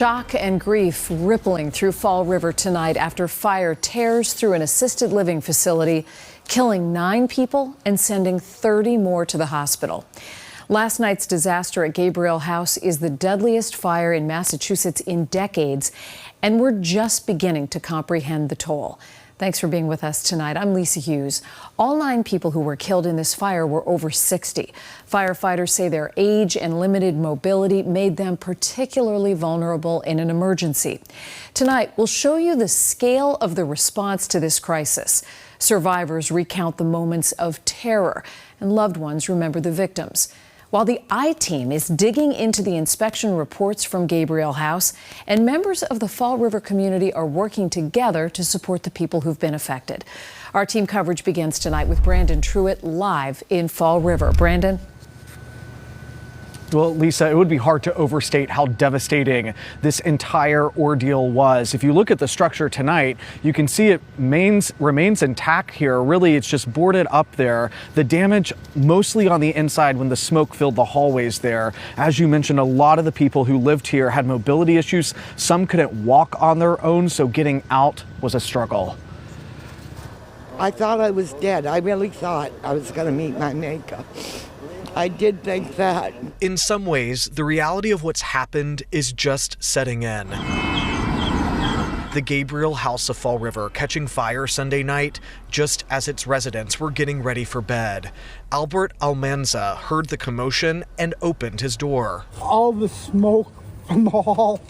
Shock and grief rippling through Fall River tonight after fire tears through an assisted living facility, killing 9 people and sending 30 more to the hospital. Last night's disaster at Gabriel House is the deadliest fire in Massachusetts in decades, and we're just beginning to comprehend the toll. Thanks for being with us tonight. I'm Lisa Hughes. All 9 people who were killed in this fire were over 60. Firefighters say their age and limited mobility made them particularly vulnerable in an emergency. Tonight, we'll show you the scale of the response to this crisis. Survivors recount the moments of terror, and loved ones remember the victims. While the I-Team is digging into the inspection reports from Gabriel House, and members of the Fall River community are working together to support the people who've been affected. Our team coverage begins tonight with Brandon Truitt live in Fall River. Brandon? Well, Lisa, it would be hard to overstate how devastating this entire ordeal was. If you look at the structure tonight, you can see it remains intact here. Really, it's just boarded up there. The damage mostly on the inside when the smoke filled the hallways there. As you mentioned, a lot of the people who lived here had mobility issues. Some couldn't walk on their own, so getting out was a struggle. I thought I was dead. I really thought I was going to meet my maker. I did think that. In some ways, the reality of what's happened is just setting in. The Gabriel House of Fall River catching fire Sunday night, just as its residents were getting ready for bed. Albert Almanza heard the commotion and opened his door. All the smoke from the hall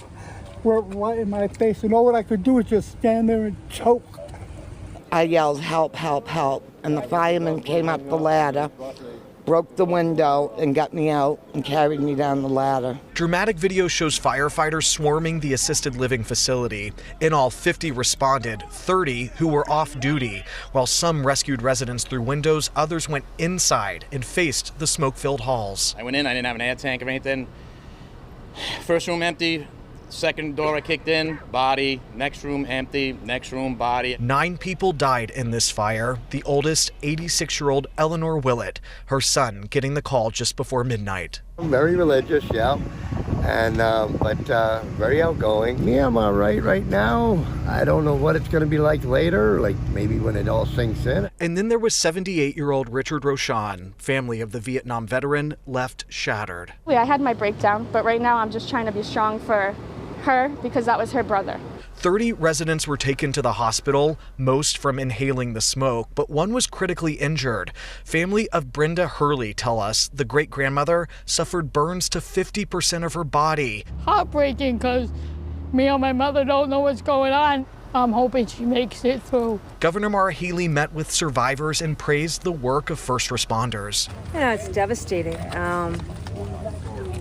were right in my face, and all what I could do was just stand there and choke. I yelled, "Help, help, help," and the fireman came up the ladder, broke the window and got me out and carried me down the ladder. Dramatic video shows firefighters swarming the assisted living facility. In all, 50 responded, 30 who were off duty. While some rescued residents through windows, others went inside and faced the smoke-filled halls. I went in, I didn't have an air tank or anything. First room empty. Second door I kicked in, body. Next room empty, next room body. 9 people died in this fire. The oldest, 86-year-old Eleanor Willett, her son getting the call just before midnight. I'm very religious, yeah, and but very outgoing. Me, I'm all right now. I don't know what it's going to be like later, like maybe when it all sinks in. And then there was 78-year-old Richard Rochon, family of the Vietnam veteran, left shattered. I had my breakdown, but right now I'm just trying to be strong for her because that was her brother. 30 residents were taken to the hospital, most from inhaling the smoke, but one was critically injured. Family of Brenda Hurley tell us the great-grandmother suffered burns to 50% of her body. Heartbreaking because me and my mother don't know what's going on. I'm hoping she makes it through. Governor Maura Healey met with survivors and praised the work of first responders. Yeah, it's devastating.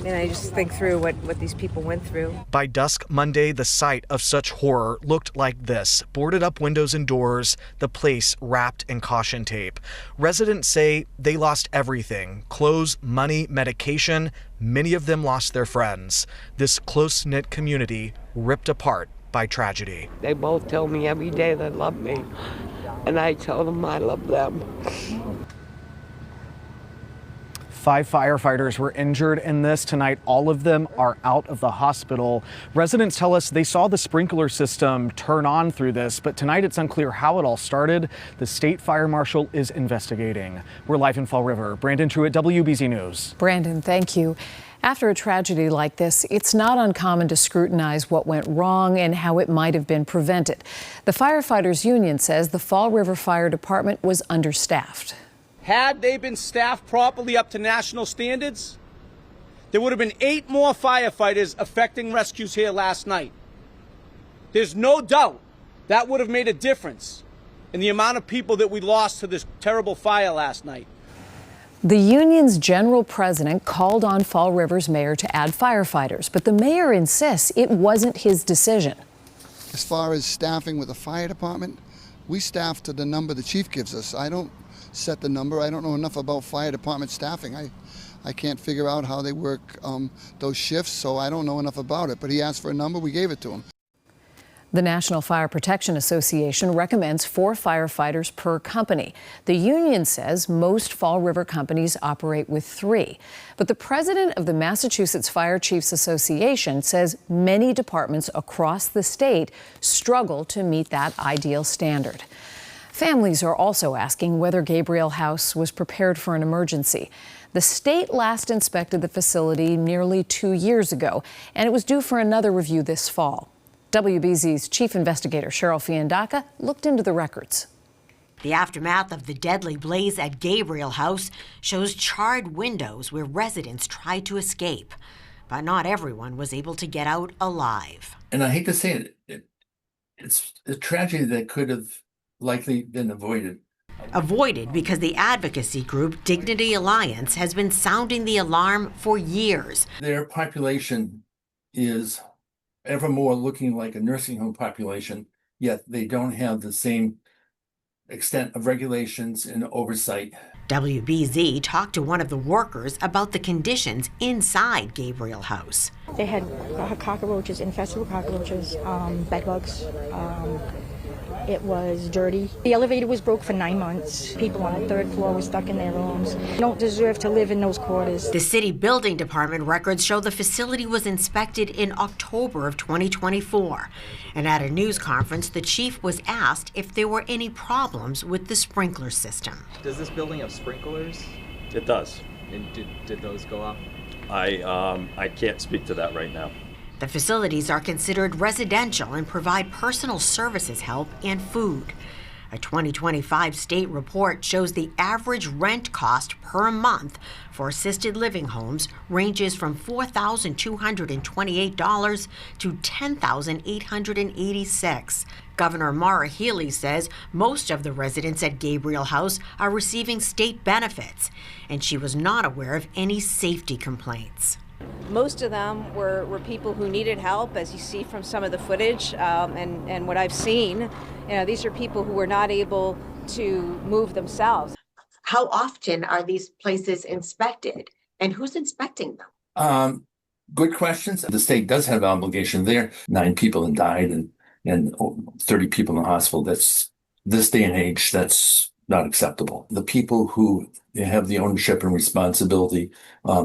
And I just think through what these people went through. By dusk Monday, the site of such horror looked like this. Boarded up windows and doors, the place wrapped in caution tape. Residents say they lost everything: clothes, money, medication. Many of them lost their friends. This close-knit community ripped apart by tragedy. They both tell me every day they love me, and I tell them I love them. 5 firefighters were injured in this tonight. All of them are out of the hospital. Residents tell us they saw the sprinkler system turn on through this, but tonight it's unclear how it all started. The state fire marshal is investigating. We're live in Fall River. Brandon Truitt, WBZ News. Brandon, thank you. After a tragedy like this, it's not uncommon to scrutinize what went wrong and how it might have been prevented. The Firefighters Union says the Fall River Fire Department was understaffed. Had they been staffed properly up to national standards, there would have been 8 more firefighters effecting rescues here last night. There's no doubt that would have made a difference in the amount of people that we lost to this terrible fire last night. The union's general president called on Fall River's mayor to add firefighters, but the mayor insists it wasn't his decision. As far as staffing with the fire department, we staff to the number the chief gives us. I don't set the number. I don't know enough about fire department staffing. I can't figure out how they work those shifts, so I don't know enough about it. But he asked for a number, we gave it to him. The National Fire Protection Association recommends 4 firefighters per company. The union says most Fall River companies operate with 3. But the president of the Massachusetts Fire Chiefs Association says many departments across the state struggle to meet that ideal standard. Families are also asking whether Gabriel House was prepared for an emergency. The state last inspected the facility nearly 2 years ago, and it was due for another review this fall. WBZ's chief investigator, Cheryl Fiandaca, looked into the records. The aftermath of the deadly blaze at Gabriel House shows charred windows where residents tried to escape. But not everyone was able to get out alive. And I hate to say it, it's a tragedy that could have likely been avoided. Avoided because the advocacy group Dignity Alliance has been sounding the alarm for years. Their population is ever more looking like a nursing home population, yet they don't have the same extent of regulations and oversight. WBZ talked to one of the workers about the conditions inside Gabriel House. They had cockroaches, infested with cockroaches, bed bugs. It was dirty. The elevator was broke for 9 months. People on the 3rd floor were stuck in their rooms. They don't deserve to live in those quarters. The city building department records show the facility was inspected in October of 2024. And at a news conference, the chief was asked if there were any problems with the sprinkler system. Does this building have sprinklers? It does. And did those go off? I can't speak to that right now. The facilities are considered residential and provide personal services help and food. A 2025 state report shows the average rent cost per month for assisted living homes ranges from $4,228 to $10,886. Governor Maura Healey says most of the residents at Gabriel House are receiving state benefits, and she was not aware of any safety complaints. Most of them were people who needed help, as you see from some of the footage and what I've seen. These are people who were not able to move themselves. How often are these places inspected, and who's inspecting them? Good questions. The state does have an obligation there. 9 people have died and 30 people in the hospital. That's, this day and age, that's not acceptable. The people who have the ownership and responsibility,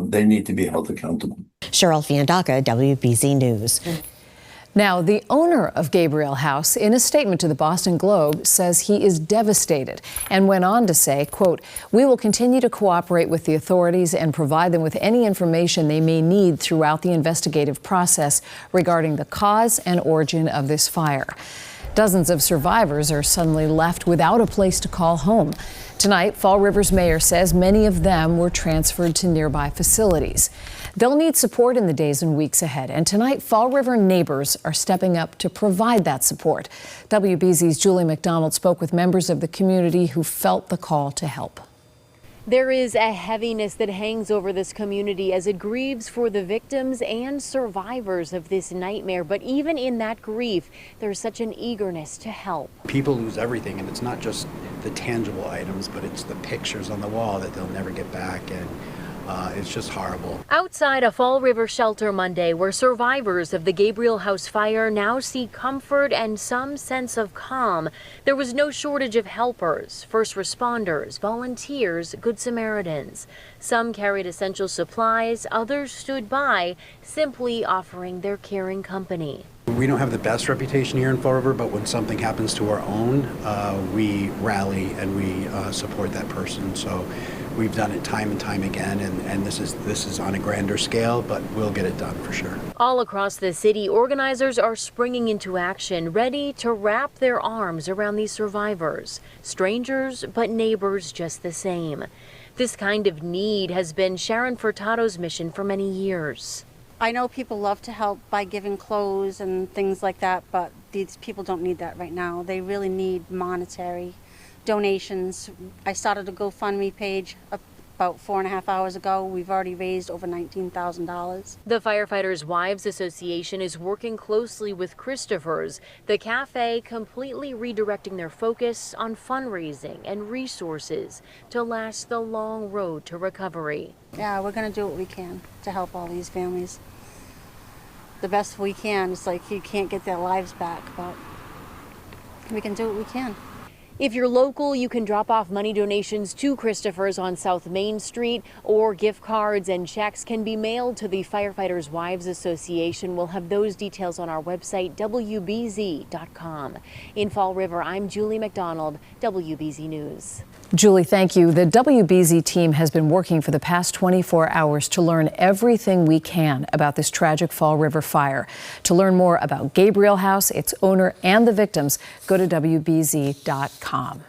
they need to be held accountable. Cheryl Fiandaca, WBZ News. Now, the owner of Gabriel House, in a statement to the Boston Globe, says he is devastated and went on to say, quote, "We will continue to cooperate with the authorities and provide them with any information they may need throughout the investigative process regarding the cause and origin of this fire." Dozens of survivors are suddenly left without a place to call home. Tonight, Fall River's mayor says many of them were transferred to nearby facilities. They'll need support in the days and weeks ahead, and tonight, Fall River neighbors are stepping up to provide that support. WBZ's Julie McDonald spoke with members of the community who felt the call to help. There is a heaviness that hangs over this community as it grieves for the victims and survivors of this nightmare. But even in that grief, there's such an eagerness to help. People lose everything, and it's not just the tangible items, but it's the pictures on the wall that they'll never get back, and it's just horrible. Outside a Fall River shelter Monday, where survivors of the Gabriel House fire now see comfort and some sense of calm, there was no shortage of helpers, first responders, volunteers, Good Samaritans. Some carried essential supplies, others stood by, simply offering their caring company. We don't have the best reputation here in Fall River, but when something happens to our own, we rally and we support that person. So we've done it time and time again, and this is on a grander scale, but we'll get it done for sure. All across the city, organizers are springing into action, ready to wrap their arms around these survivors. Strangers, but neighbors just the same. This kind of need has been Sharon Furtado's mission for many years. I know people love to help by giving clothes and things like that, but these people don't need that right now. They really need monetary donations. I started a GoFundMe page about 4.5 hours ago. We've already raised over $19,000. The Firefighters' Wives Association is working closely with Christopher's, the cafe, completely redirecting their focus on fundraising and resources to last the long road to recovery. Yeah, we're going to do what we can to help all these families. the best we can. It's like you can't get their lives back, but we can do what we can. If you're local, you can drop off money donations to Christopher's on South Main Street, or gift cards and checks can be mailed to the Firefighters Wives Association. We'll have those details on our website, WBZ.com. In Fall River, I'm Julie McDonald, WBZ News. Julie, thank you. The WBZ team has been working for the past 24 hours to learn everything we can about this tragic Fall River fire. To learn more about Gabriel House, its owner, and the victims, go to WBZ.com.